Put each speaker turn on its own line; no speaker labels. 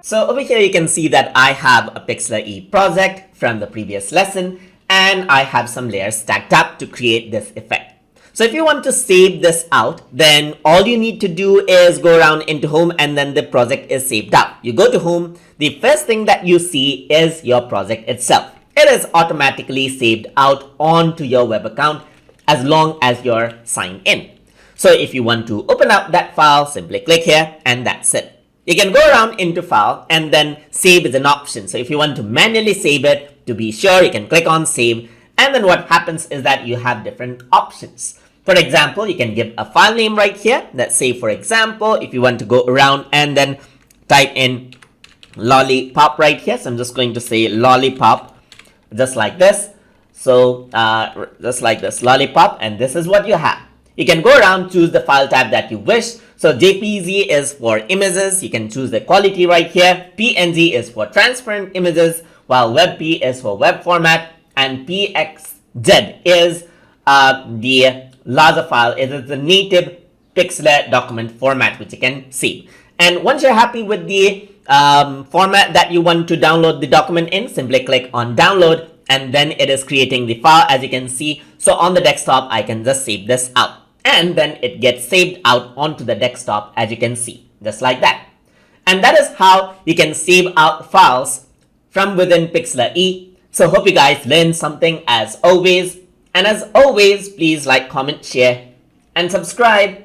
So over here you can see that I have a Pixlr E project from the previous lesson, and I have some layers stacked up to create this effect. So if you want to save this out, then all you need to do is go around into home, and then the project is saved out. You go to home, the first thing that you see is your project itself. It is automatically saved out onto your web account as long as you're signed in. So if you want to open up that file, simply click here and that's it. You can go around into file and then save is an option. So if you want to manually save it, to be sure, you can click on save, and then what happens is that you have different options. For example, you can give a file name right here. Let's say, for example, if you want to go around and then type in lollipop right here. So I'm just going to say lollipop, just like this. So just like this, lollipop, and this is what you have. You can go around, choose the file type that you wish. So JPG is for images. You can choose the quality right here. PNG is for transparent images, while WebP is for web format, and PXZ is the larger file. It is the native Pixlr document format which you can see. And once you're happy with the format that you want to download the document in, simply click on download, and then it is creating the file, as you can see. So on the desktop, I can just save this out, and then it gets saved out onto the desktop, as you can see, just like that. And that is how you can save out files from within Pixlr E. So hope you guys learned something as always. And as always, please like, comment, share, and subscribe.